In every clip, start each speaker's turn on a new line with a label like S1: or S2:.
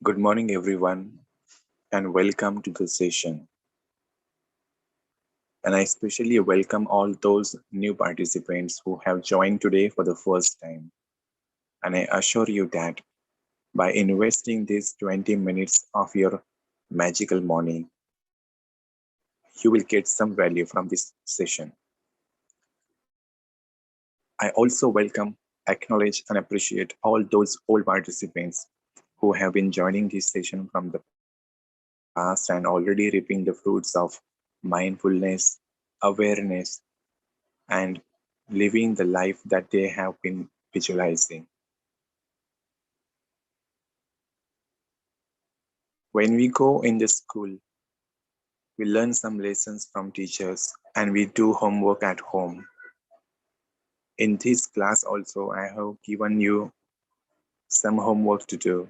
S1: Good morning, everyone, and welcome to the session. And I especially welcome all those new participants who have joined today for the first time. And I assure you that by investing these 20 minutes of your magical morning, you will get some value from this session. I also welcome, acknowledge, and appreciate all those old participants who have been joining this session from the past and already reaping the fruits of mindfulness, awareness, and living the life that they have been visualizing. When we go in the school, we learn some lessons from teachers and we do homework at home. In this class also, I have given you some homework to do,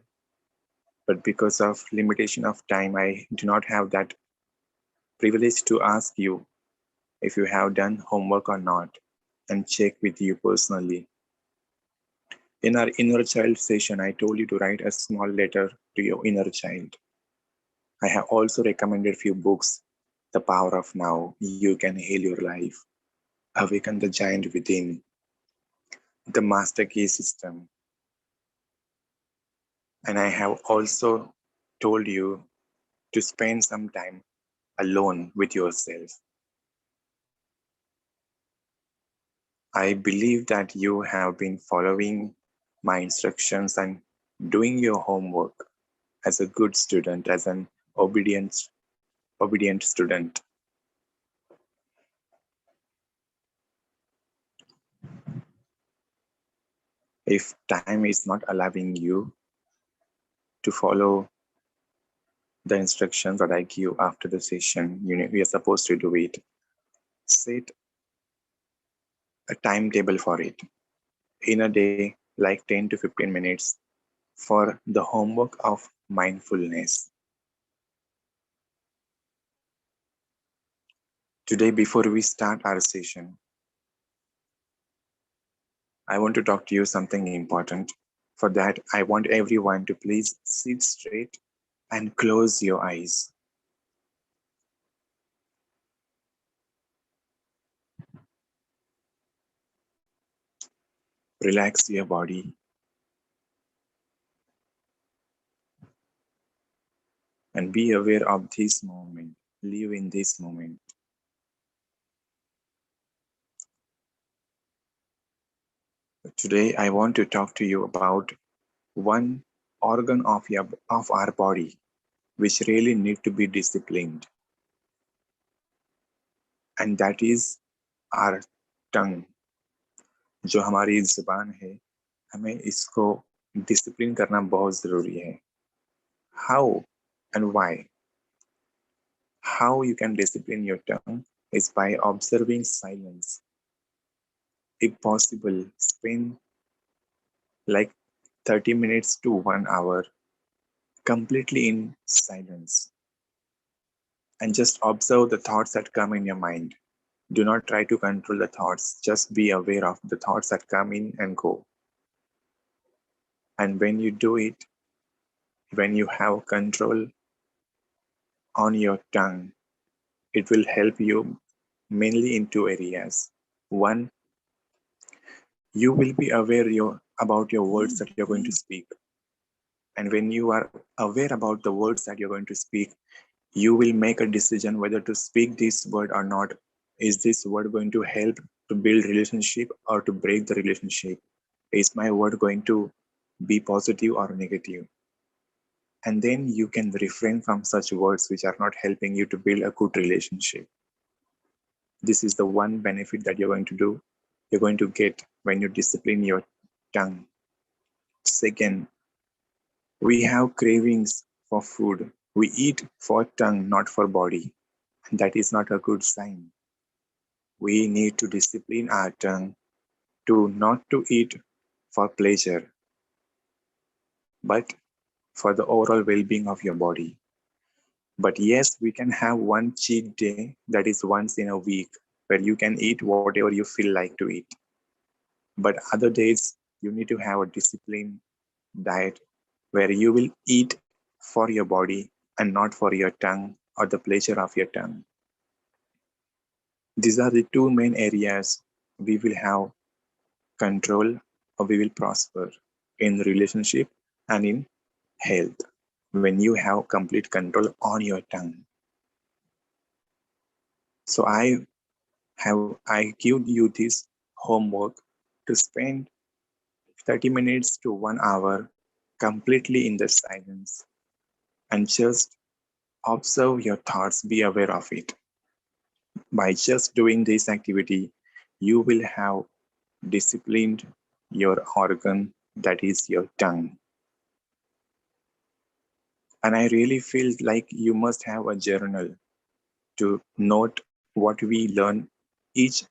S1: but because of limitation of time, I do not have that privilege to ask you if you have done homework or not and check with you personally. In our inner child session, I told you to write a small letter to your inner child. I have also recommended few books. The Power of Now, You Can Heal Your Life, Awaken the Giant Within, The Master Key System. And I have also told you to spend some time alone with yourself. I believe that you have been following my instructions and doing your homework as a good student, as an obedient student. If time is not allowing you to follow the instructions that I give after the session, we are supposed to do it. Set a timetable for it in a day, like 10 to 15 minutes for the homework of mindfulness. Today, before we start our session, I want to talk to you something important. For that, I want everyone to please sit straight and close your eyes. Relax your body and be aware of this moment. Live in this moment. Today, I want to talk to you about one organ of our body which really need to be disciplined, and that is our tongue. जो हमारी जुबान है, हमें इसको discipline करना बहुत जरूरी है. How and why? How you can discipline your tongue is by observing silence. If possible, spend like 30 minutes to 1 hour completely in silence and just observe the thoughts that come in your mind. Do not try to control the thoughts, just be aware of the thoughts that come in and go. And when you do it, when you have control on your tongue, it will help you mainly in two areas. One, you will be aware about your words that you're going to speak. And when you are aware about the words that you're going to speak, you will make a decision whether to speak this word or not. Is this word going to help to build relationship or to break the relationship? Is my word going to be positive or negative? And then you can refrain from such words which are not helping you to build a good relationship. This is the one benefit that you're going to get when you discipline your tongue. Second, we have cravings for food. We eat for tongue, not for body. And that is not a good sign. We need to discipline our tongue to not to eat for pleasure, but for the overall well-being of your body. But yes, we can have one cheat day, that is once in a week, where you can eat whatever you feel like to eat. But other days, you need to have a disciplined diet where you will eat for your body and not for your tongue or the pleasure of your tongue. These are the two main areas we will have control or we will prosper in relationship and in health when you have complete control on your tongue. So I give you this homework to spend 30 minutes to 1 hour completely in the silence and just observe your thoughts, be aware of it. By just doing this activity, you will have disciplined your organ, that is your tongue. And I really feel like you must have a journal to note what we learn each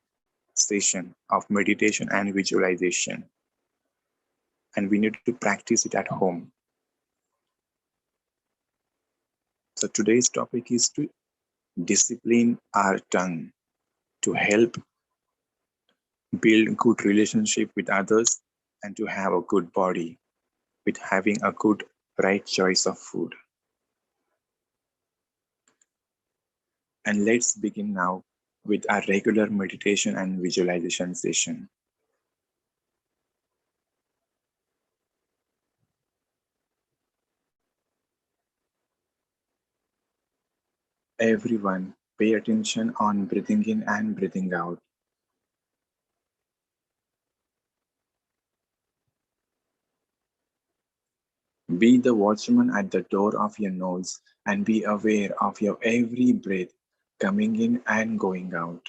S1: session of meditation and visualization. And we need to practice it at home. So today's topic is to discipline our tongue to help build good relationship with others and to have a good body with having a good right choice of food. And let's begin now with our regular meditation and visualization session. Everyone, pay attention on breathing in and breathing out. Be the watchman at the door of your nose and be aware of your every breath coming in and going out.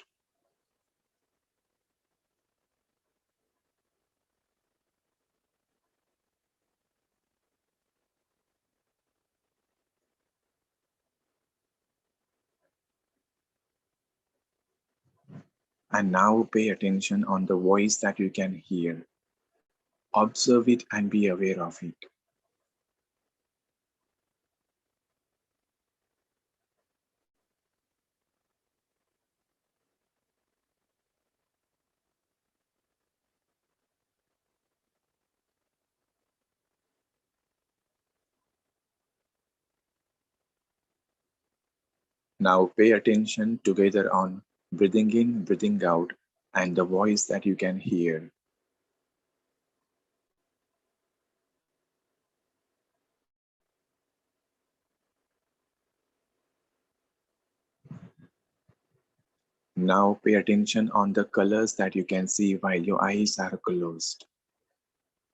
S1: And now pay attention on the voice that you can hear. Observe it and be aware of it. Now pay attention together on breathing in, breathing out, and the voice that you can hear. Now pay attention on the colors that you can see while your eyes are closed.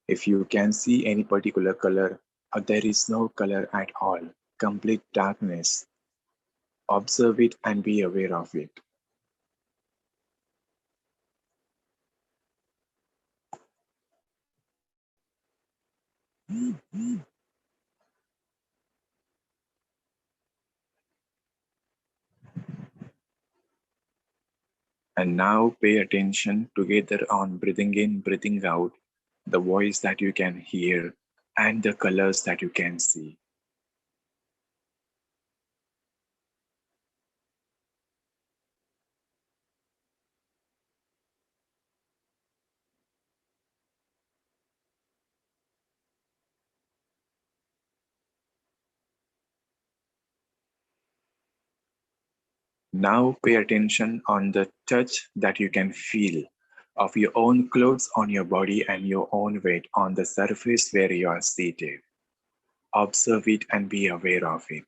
S1: If you can see any particular color or there is no color at all, complete darkness, observe it and be aware of it. And now pay attention together on breathing in, breathing out, the voice that you can hear, and the colors that you can see. Now pay attention on the touch that you can feel of your own clothes on your body and your own weight on the surface where you are seated. Observe it and be aware of it.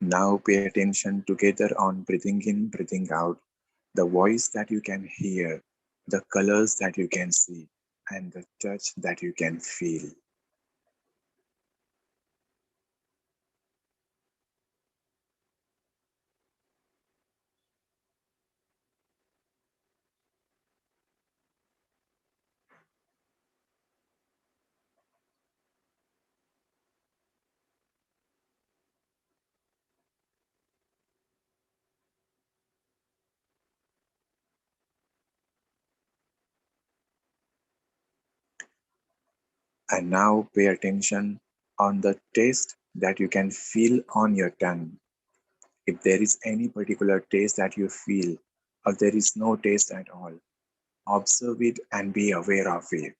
S1: Now pay attention together on breathing in, breathing out, the voice that you can hear, the colors that you can see, and the touch that you can feel. And now pay attention on the taste that you can feel on your tongue. If there is any particular taste that you feel, or there is no taste at all, observe it and be aware of it.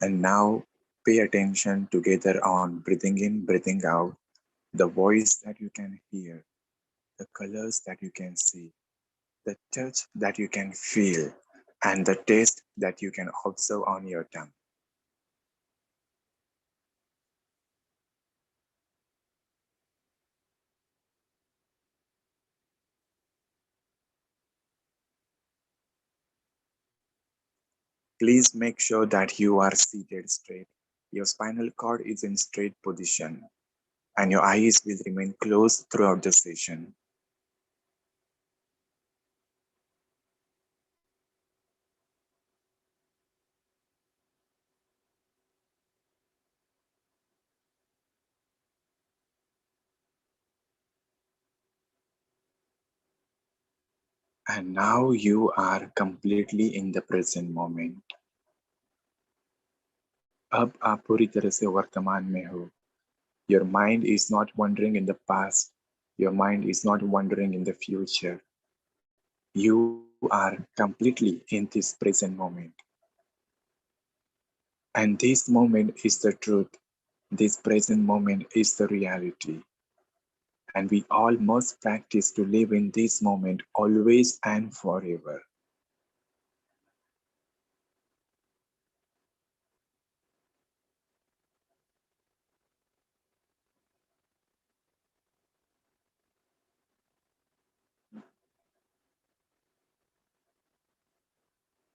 S1: And now pay attention together on breathing in, breathing out, the voice that you can hear, the colors that you can see, the touch that you can feel, and the taste that you can observe on your tongue. Please make sure that you are seated straight. Your spinal cord is in straight position, and your eyes will remain closed throughout the session. And now you are completely in the present moment. अब आप पूरी तरह से वर्तमान में हो. Your mind is not wandering in the past. Your mind is not wandering in the future. You are completely in this present moment. And this moment is the truth. This present moment is the reality. And we all must practice to live in this moment always and forever.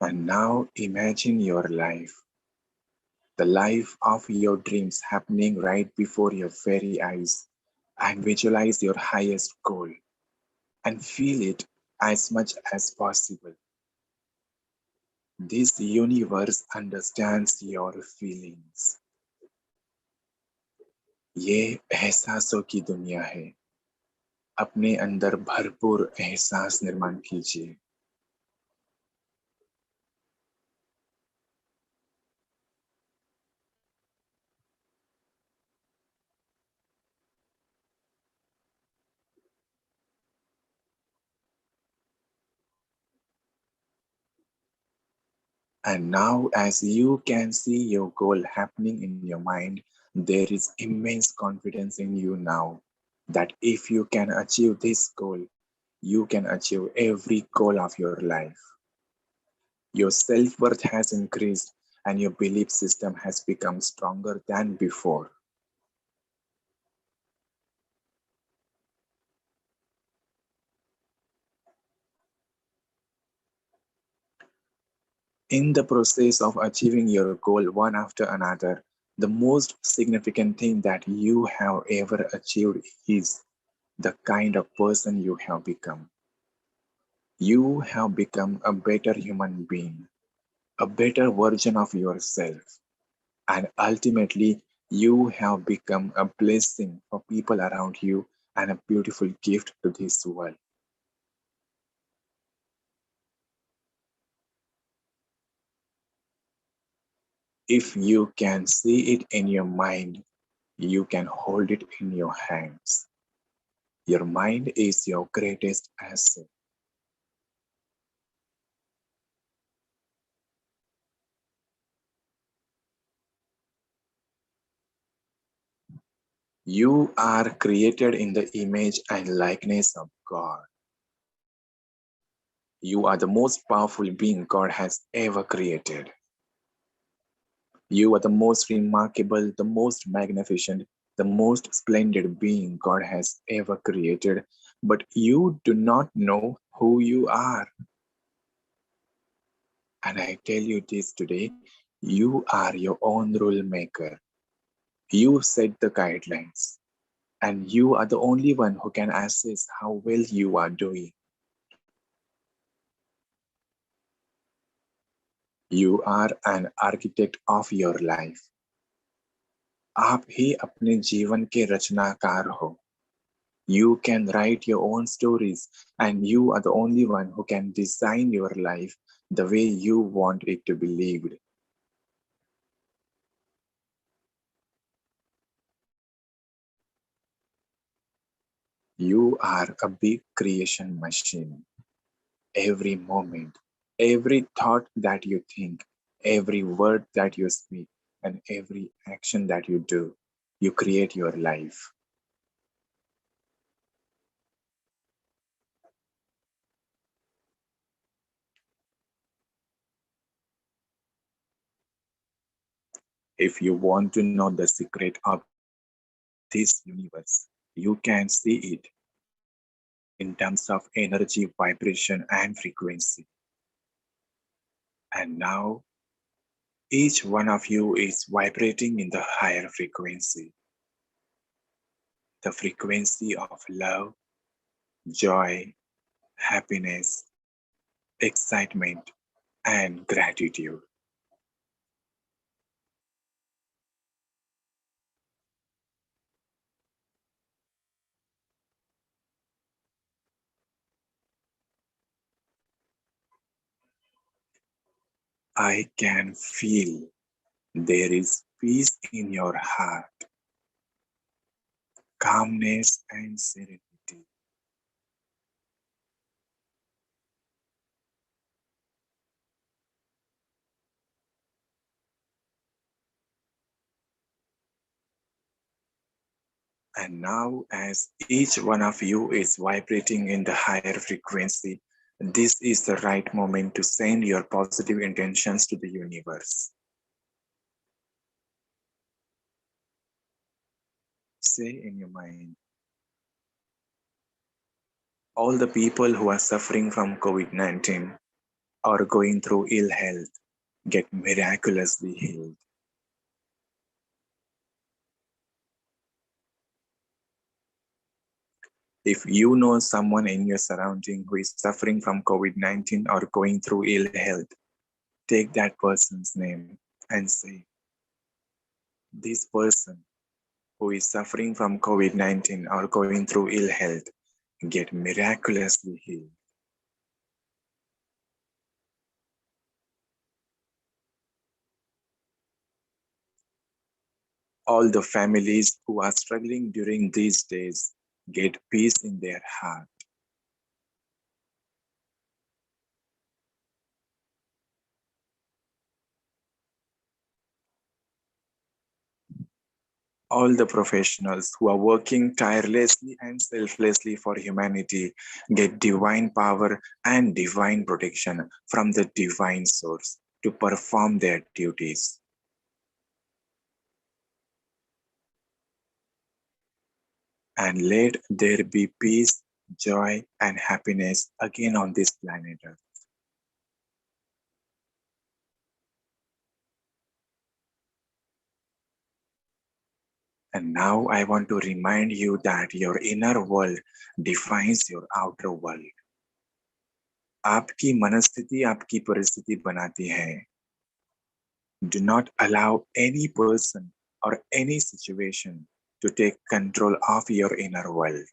S1: And now imagine your life, the life of your dreams happening right before your very eyes, and visualize your highest goal and feel it as much as possible. This universe understands your feelings. ये एहसासों की दुनिया है. अपने अंदर भरपूर एहसास निर्माण कीजिए. And now, as you can see your goal happening in your mind, there is immense confidence in you now that if you can achieve this goal, you can achieve every goal of your life. Your self-worth has increased and your belief system has become stronger than before. In the process of achieving your goal one after another, the most significant thing that you have ever achieved is the kind of person you have become. You have become a better human being, a better version of yourself, and ultimately, you have become a blessing for people around you and a beautiful gift to this world. If you can see it in your mind, you can hold it in your hands. Your mind is your greatest asset. You are created in the image and likeness of God. You are the most powerful being God has ever created. You are the most remarkable, the most magnificent, the most splendid being God has ever created. But you do not know who you are. And I tell you this today, you are your own rule maker. You set the guidelines. And you are the only one who can assess how well you are doing. You are an architect of your life. आप ही अपने जीवन के रचनाकार हो. You can write your own stories, and you are the only one who can design your life the way you want it to be lived. You are a big creation machine. Every moment, every thought that you think, every word that you speak, and every action that you do, you create your life. If you want to know the secret of this universe, you can see it in terms of energy, vibration, and frequency. And now, each one of you is vibrating in the higher frequency, the frequency of love, joy, happiness, excitement, and gratitude. I can feel there is peace in your heart, calmness, and serenity. And now, as each one of you is vibrating in the higher frequency, this is the right moment to send your positive intentions to the universe. Say in your mind, all the people who are suffering from COVID-19 or going through ill health get miraculously healed. If you know someone in your surrounding who is suffering from COVID-19 or going through ill health, take that person's name and say, this person who is suffering from COVID-19 or going through ill health get miraculously healed. All the families who are struggling during these days get peace in their heart. All the professionals who are working tirelessly and selflessly for humanity get divine power and divine protection from the divine source to perform their duties. And let there be peace, joy, and happiness again on this planet Earth. And now I want to remind you that your inner world defines your outer world. आपकी मनस्थिति आपकी परिस्थिति बनाती है. Do not allow any person or any situation to take control of your inner world.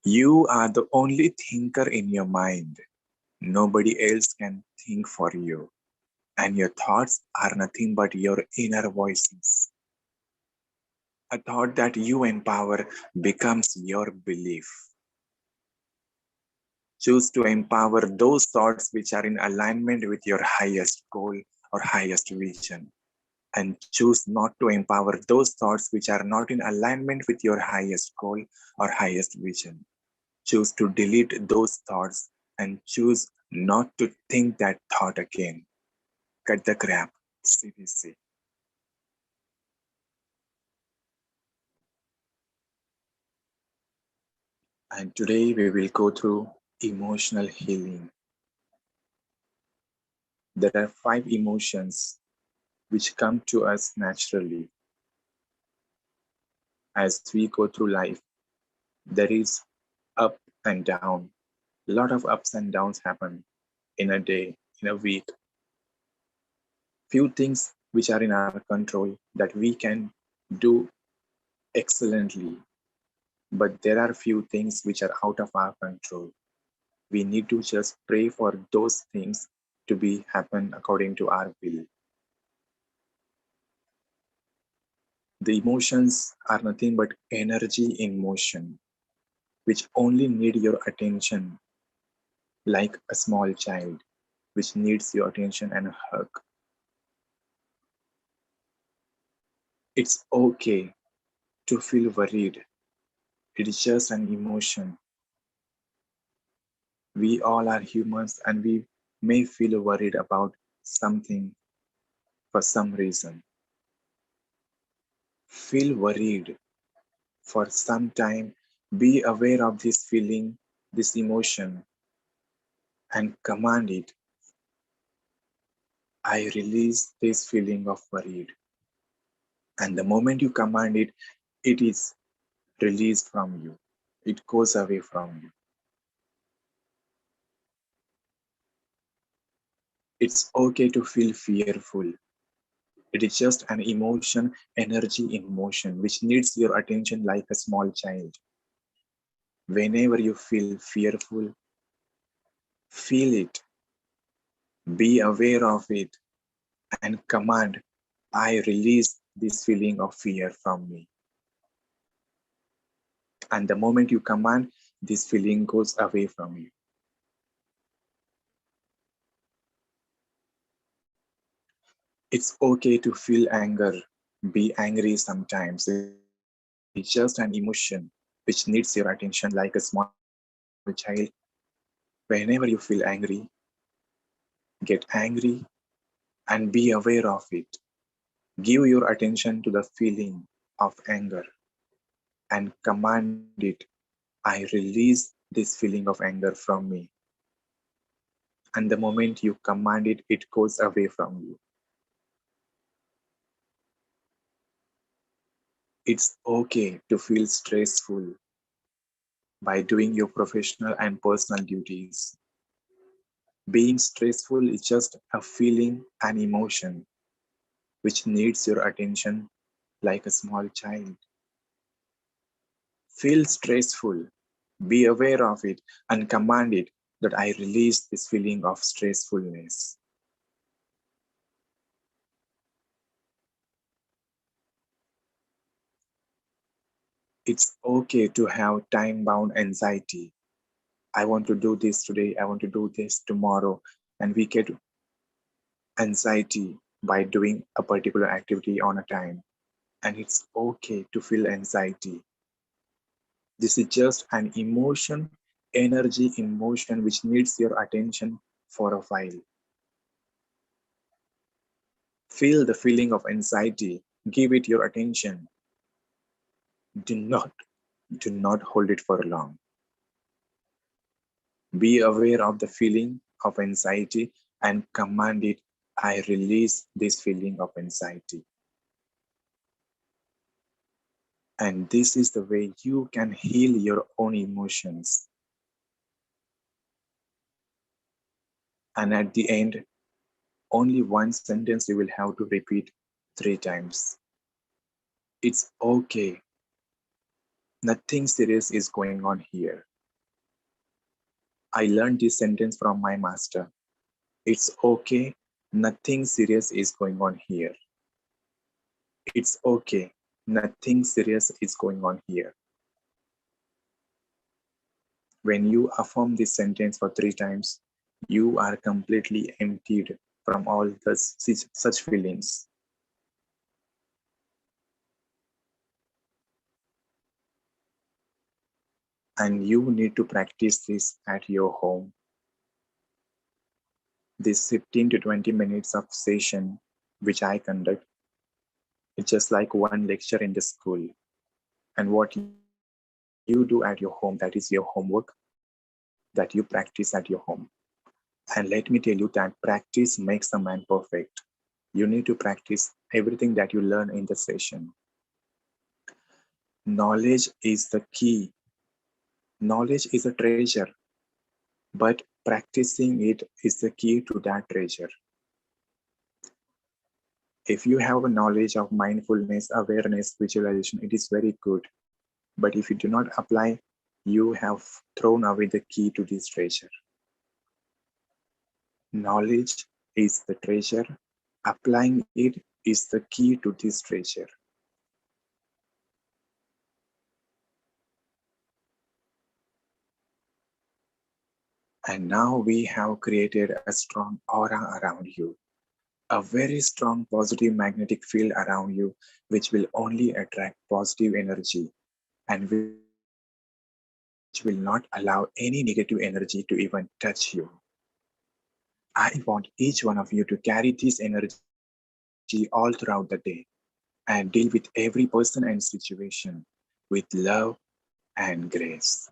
S1: You are the only thinker in your mind. Nobody else can think for you. And your thoughts are nothing but your inner voices. A thought that you empower becomes your belief. Choose to empower those thoughts which are in alignment with your highest goal or highest vision. And choose not to empower those thoughts which are not in alignment with your highest goal or highest vision. Choose to delete those thoughts and choose not to think that thought again. Cut the crap. CBC. And today we will go through emotional healing. There are 5 emotions which come to us naturally as we go through life. There is up and down, A lot of ups and downs happen in a day, in a week. Few things which are in our control that we can do excellently, but there are few things which are out of our control. We need to just pray for those things to be happen according to our will. The emotions are nothing but energy in motion, which only need your attention, like a small child, which needs your attention and a hug. It's okay to feel worried. It is just an emotion. We all are humans and we may feel worried about something for some reason. Feel worried for some time. Be aware of this feeling, this emotion, and command it. I release this feeling of worried. And the moment you command it, it is released from you. It goes away from you. It's okay to feel fearful. It is just an emotion, energy in motion, which needs your attention like a small child. Whenever you feel fearful, feel it, be aware of it, and command, I release this feeling of fear from me. And the moment you command, this feeling goes away from you. It's okay to feel anger, be angry sometimes. It's just an emotion which needs your attention like a small child. Whenever you feel angry, get angry and be aware of it. Give your attention to the feeling of anger and command it, I release this feeling of anger from me. And the moment you command it, it goes away from you. It's okay to feel stressful by doing your professional and personal duties. Being stressful is just a feeling, an emotion, which needs your attention like a small child. Feel stressful, be aware of it, and command it that I release this feeling of stressfulness. It's okay to have time bound anxiety. I want to do this today, I want to do this tomorrow, and we get anxiety by doing a particular activity on a time. And it's okay to feel anxiety. This is just an emotion, energy in motion, which needs your attention for a while. Feel the feeling of anxiety, give it your attention. Do not, do not hold it for long. Be aware of the feeling of anxiety and command it, I release this feeling of anxiety. And this is the way you can heal your own emotions. And at the end, only one sentence you will have to repeat 3 times. It's okay. Nothing serious is going on here. I learned this sentence from my master. It's okay. Nothing serious is going on here. It's okay. Nothing serious is going on here. When you affirm this sentence for 3 times, you are completely emptied from all such feelings. And you need to practice this at your home. This 15 to 20 minutes of session, which I conduct, it's just like one lecture in the school. And what you do at your home, that is your homework that you practice at your home. And let me tell you that practice makes a man perfect. You need to practice everything that you learn in the session. Knowledge is the key. Knowledge is a treasure. but practicing it is the key to that treasure. If you have a knowledge of mindfulness, awareness, visualization, it is very good. But if you do not apply, you have thrown away the key to this treasure. Knowledge is the treasure. Applying it is the key to this treasure. And now we have created a strong aura around you, a very strong positive magnetic field around you, which will only attract positive energy and which will not allow any negative energy to even touch you. I want each one of you to carry this energy all throughout the day and deal with every person and situation with love and grace.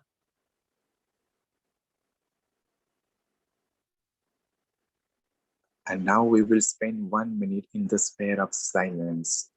S1: And now we will spend 1 minute in the sphere of silence.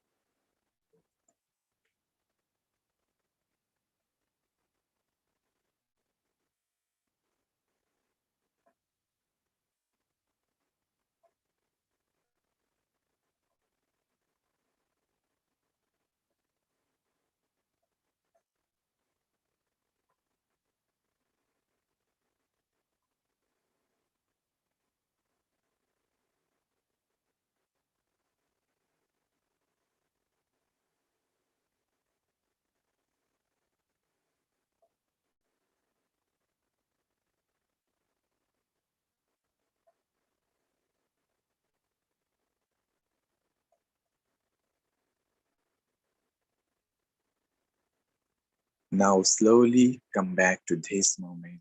S1: Now slowly come back to this moment.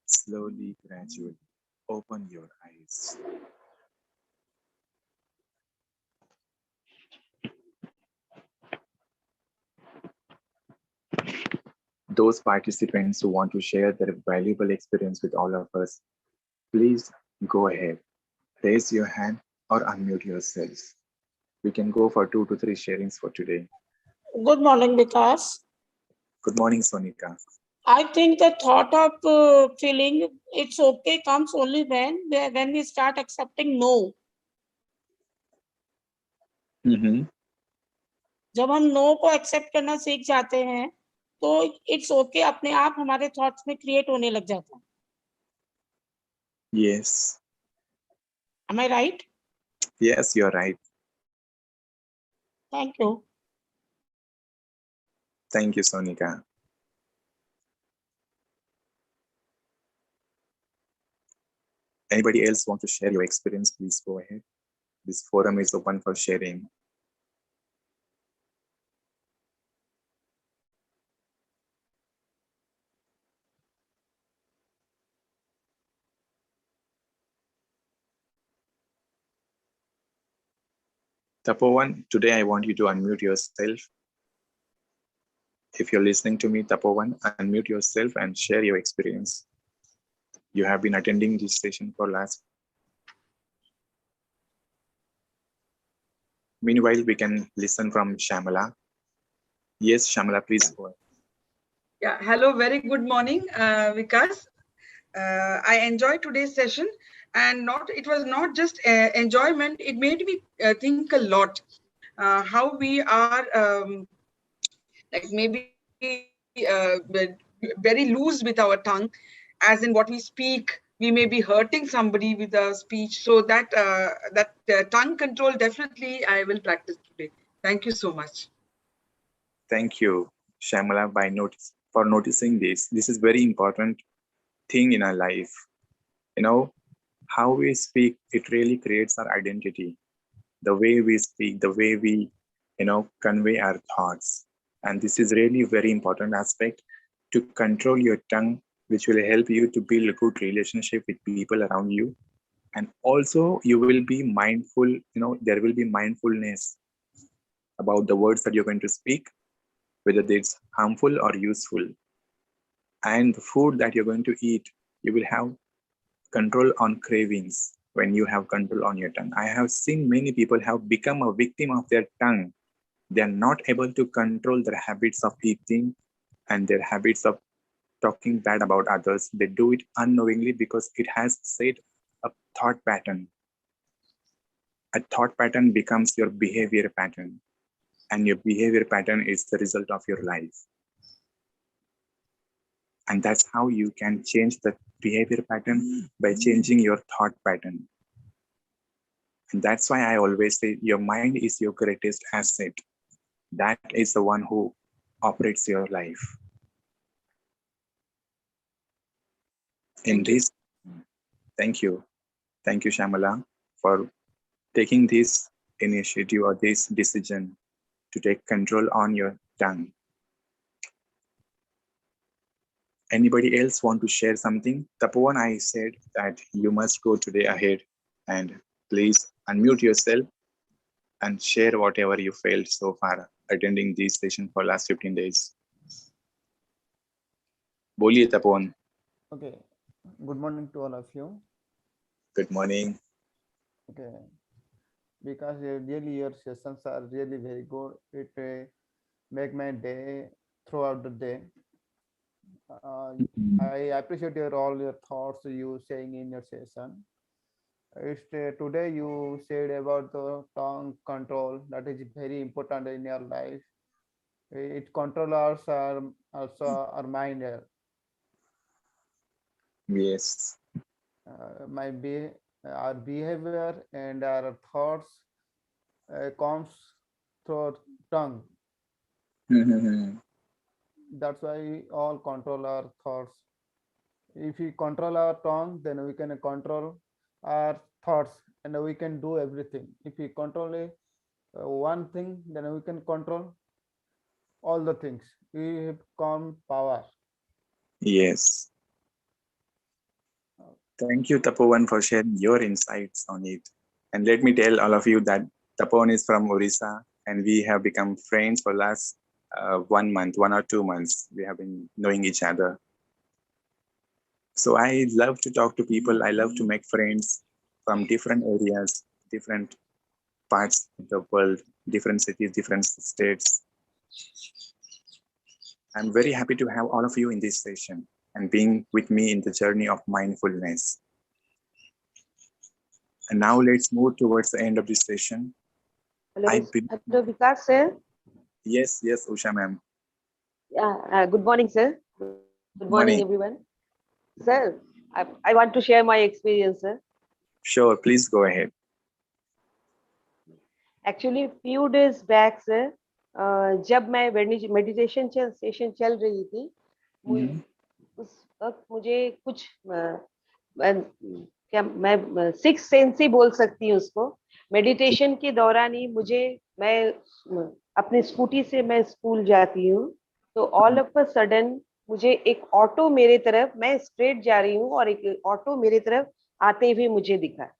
S1: Slowly, gradually, open your eyes. Those participants who want to share their valuable experience with all of us, please go ahead. Raise your hand or unmute yourselves. We can go for 2 to 3 sharings for today.
S2: Good morning, Vikas.
S1: Good morning, Sonika.
S2: I think the thought of feeling it's okay comes only when we start accepting no. जब हम no को accept करना सीख जाते हैं तो it's okay अपने आप हमारे थॉट्स में क्रिएट होने लग जाता है.
S1: Yes.
S2: Am I right?
S1: Yes, you're right.
S2: Thank you.
S1: Thank you, Sonika. Anybody else want to share your experience? Please go ahead. This forum is open for sharing. Tapovan, today I want you to unmute yourself. If you're listening to me, Tapovan, unmute yourself and share your experience. You have been attending this session for last. Meanwhile, we can listen from Shyamala. Yes, Shyamala, please go ahead.
S3: Yeah, hello, very good morning, Vikas. I enjoyed today's session, and it was not just enjoyment. It made me think a lot how we are like maybe very loose with our tongue, as in what we speak. We may be hurting somebody with our speech. So that tongue control, definitely I will practice today. Thank you so much.
S1: Thank you, Shyamala, for noticing this. This is very important thing in our life. You know, how we speak, it really creates our identity. The way we speak, the way we, convey our thoughts. And this is really a very important aspect to control your tongue, which will help you to build a good relationship with people around you. And also you will be mindful, there will be mindfulness about the words that you're going to speak, whether it's harmful or useful. And the food that you're going to eat, you will have control on cravings when you have control on your tongue. I have seen many people have become a victim of their tongue. They are not able to control their habits of eating and their habits of talking bad about others. They do it unknowingly because it has set a thought pattern. A thought pattern becomes your behavior pattern, and your behavior pattern is the result of your life. And that's how you can change the behavior pattern, by changing your thought pattern. And that's why I always say your mind is your greatest asset. That is the one who operates your life. Thank you, Shyamala, for taking this initiative or this decision to take control on your tongue. Anybody else want to share something? Tapoban, I said that you must go today ahead, and please unmute yourself and share whatever you felt so far attending this session for last 15 days. Boliye Tapoban.
S4: Okay. Good morning to all of you.
S1: Good morning.
S4: Okay. Because really your sessions are really very good. It make my day throughout the day. I appreciate all your thoughts you saying in your session. Today you said about the tongue control, that is very important in your life. It controls also our mind.
S1: Yes.
S4: Our behavior and our thoughts comes through tongue. That's why we all control our thoughts. If we control our tongue, then we can control our thoughts and we can do everything. If we control one thing, then we can control all the things. We have calm power.
S1: Yes. Thank you, Tapoban, for sharing your insights on it. And let me tell all of you that Tapoban is from Orissa, and we have become friends for last 1 month, 1 or 2 months. We have been knowing each other. So I love to talk to people. I love to make friends from different areas, different parts of the world, different cities, different states. I'm very happy to have all of you in this session and being with me in the journey of mindfulness. And now let's move towards the end of this session.
S5: Hello, Vikas sir.
S1: Yes, Usha ma'am.
S5: Yeah, good morning, sir. Good morning, everyone. Sir, I want to share my experience, sir.
S1: Sure, please go ahead.
S5: Actually, few days back, sir, जब मैं meditation session चल रही थी, उस वक्त मुझे कुछ क्या मैं सिक्स सेंस ही बोल सकती हूँ उसको। मेडिटेशन के दौरान ही मैं अपनी स्कूटी से मैं स्कूल जाती हूँ, तो ऑल ऑफ अ सडन मुझे एक ऑटो मेरे तरफ, मैं स्ट्रेट जा रही हूँ और एक ऑटो मेरे तरफ आते हुए मुझे दिखा।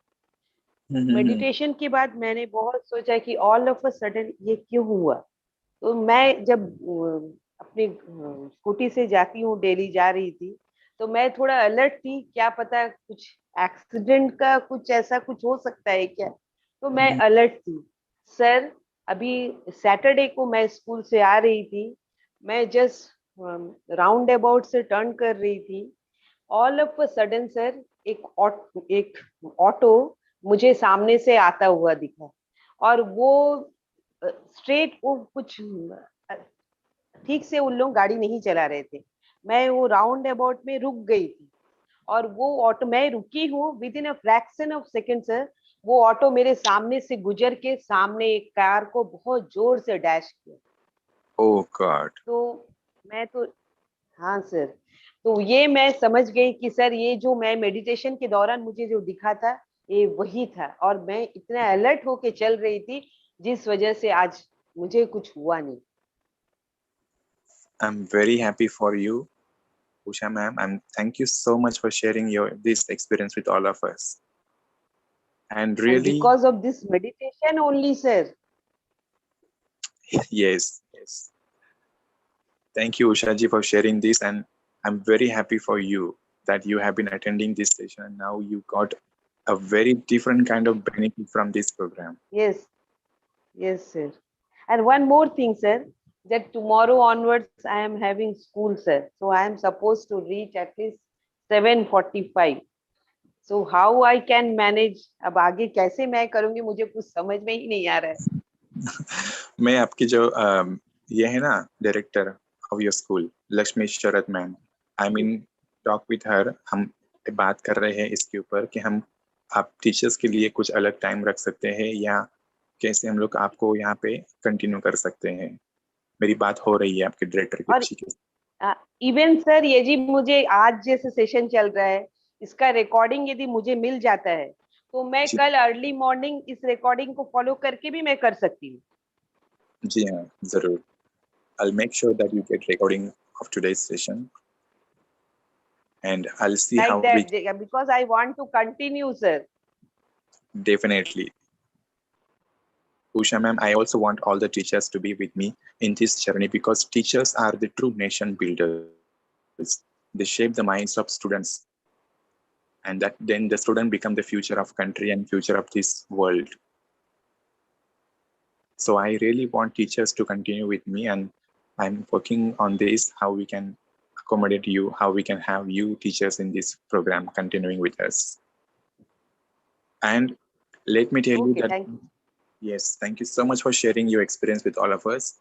S5: मेडिटेशन के बाद मैंने बहुत सोचा कि ऑल ऑफ अ सडन ये क्यों हुआ। तो मैं जब अपनी स्कूटी से जाती हूँ, डेली जा रही थी, तो मैं थोड़ा अलर्ट थी, क्या पता कुछ एक्सीडेंट का कुछ ऐसा कुछ हो सकता है क्या। तो मैं अलर्ट थी। सर, अभी सैटरडे को मैं स्कूल से आ रही थी, मैं जस्ट राउंड अबाउट से टर्न कर रही थी, all of a sudden sir एक ऑटो मुझे सामने से आता हुआ दिखा, और वो स्ट्रेट, वो कुछ ठीक से उन लोग गाड़ी नहीं चला रहे थे। मैं वो राउंड अबाउट में रुक गई थी, और वो ऑटो, मैं रुकी हूँ, with in a fraction of second sir वो ऑटो मेरे सामने से गुजर के सामने एक कार को बहुत जोर से डैश किया।
S1: ओह गॉड।
S5: तो मैं तो हाँ सर, तो ये मैं समझ गई कि सर ये जो मैं मेडिटेशन के दौरान मुझे जो दिखा था ये वही था, और मैं इतना अलर्ट होके चल रही थी जिस वजह से आज मुझे कुछ हुआ नहीं।
S1: I'm very happy for you, Usha ma'am, and thank you so much for sharing this experience with all of us. And really,
S5: and because of this meditation only, sir.
S1: Yes. Thank you, Usha ji, for sharing this, and I'm very happy for you that you have been attending this session, and now you got a very different kind of benefit from this program.
S5: Yes, sir. And one more thing, sir. that tomorrow onwards I am having school, sir. So I am supposed to reach at least 7:45. So how I can manage? अब आगे कैसे मैं करूंगी मुझे कुछ समझ में ही नहीं आ रहा है.
S1: मैं आपकी जो ये है ना director of your school Lakshmi Sharad ma'am, I mean talk with her, हम बात कर रहे हैं इसके ऊपर कि हम आप टीचर्स के लिए कुछ अलग टाइम रख सकते हैं या कैसे हम लोग आपको यहाँ पे कंटिन्यू कर सकते हैं. मेरी बात हो रही है आपके डायरेक्टर
S5: और
S1: के.
S5: इवन सर ये जी मुझे आज जैसे सेशन चल रहा है इसका रिकॉर्डिंग यदि मुझे मिल जाता है तो मैं कल अर्ली मॉर्निंग इस रिकॉर्डिंग को फॉलो करके भी मैं कर सकती हूँ.
S1: जी हाँ, जरूर. I'll make sure that you get recording of today's session, and I'll see
S5: like
S1: how
S5: that,
S1: we.
S5: because I want to continue, sir.
S1: Definitely. Usha ma'am, I also want all the teachers to be with me in this journey because teachers are the true nation builders. They shape the minds of students, and that then the student become the future of country and future of this world. So I really want teachers to continue with me, and I'm working on this, how we can accommodate you, how we can have you teachers in this program continuing with us. And let me tell you that,
S5: thank you.
S1: Yes, thank you so much for sharing your experience with all of us.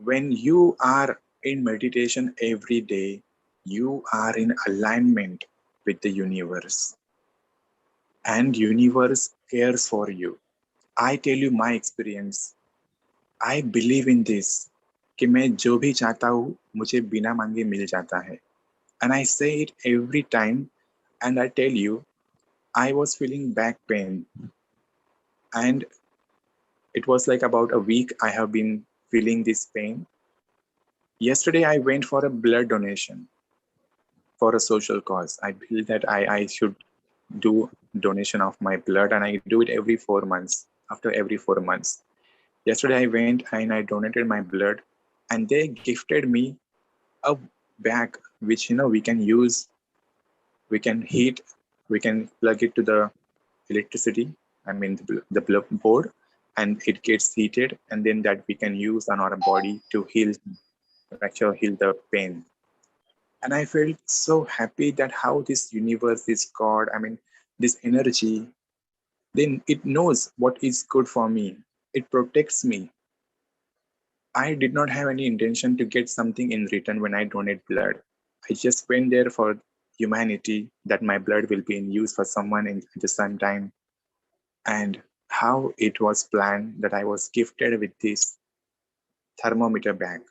S1: When you are in meditation every day, you are in alignment with the universe, and universe cares for you. I tell you my experience. I believe in this कि मैं जो भी चाहता हूँ मुझे बिना मांगे मिल जाता है. And I say it every time, and I tell you, I was feeling back pain, and it was like about a week I have been feeling this pain. Yesterday I went for a blood donation for a social cause. I feel that I should do donation of my blood, and I do it every 4 months, after every 4 months. Yesterday I went and I donated my blood, and they gifted me a bag which we can use, we can heat, we can plug it to the electricity, I mean the blood board, and it gets heated, and then that we can use on our body to heal the pain. And I felt so happy that how this universe, this God, I mean this energy, then it knows what is good for me. It protects me. I did not have any intention to get something in return when I donate blood. I just went there for humanity, that my blood will be in use for someone at the same time. And how it was planned that I was gifted with this thermometer bag,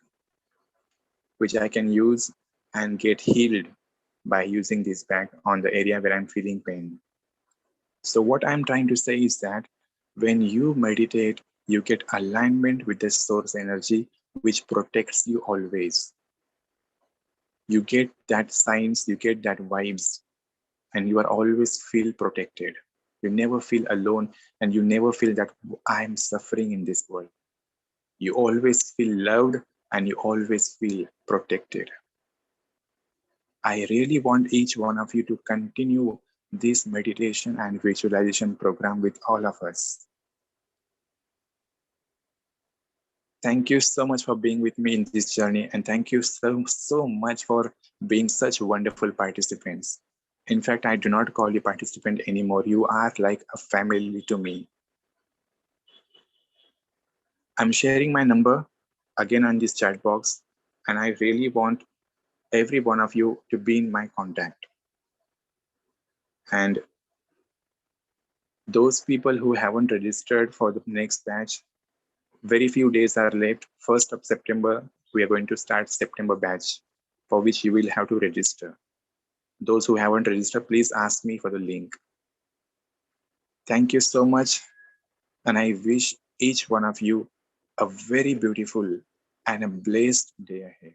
S1: which I can use and get healed by using this bag on the area where I'm feeling pain. So what I'm trying to say is that when you meditate, you get alignment with the source energy, which protects you always. You get that signs, you get that vibes, and you are always feel protected. You never feel alone, and you never feel that I'm suffering in this world. You always feel loved, and you always feel protected. I really want each one of you to continue this meditation and visualization program with all of us. Thank you so much for being with me in this journey, and thank you so much for being such wonderful participants. In fact, I do not call you participant anymore. You are like a family to me. I'm sharing my number again on this chat box, and I really want every one of you to be in my contact. And those people who haven't registered for the next batch, very few days are left. 1st of September, we are going to start September batch, for which you will have to register. Those who haven't registered, please ask me for the link. Thank you so much, and I wish each one of you a very beautiful and a blessed day ahead.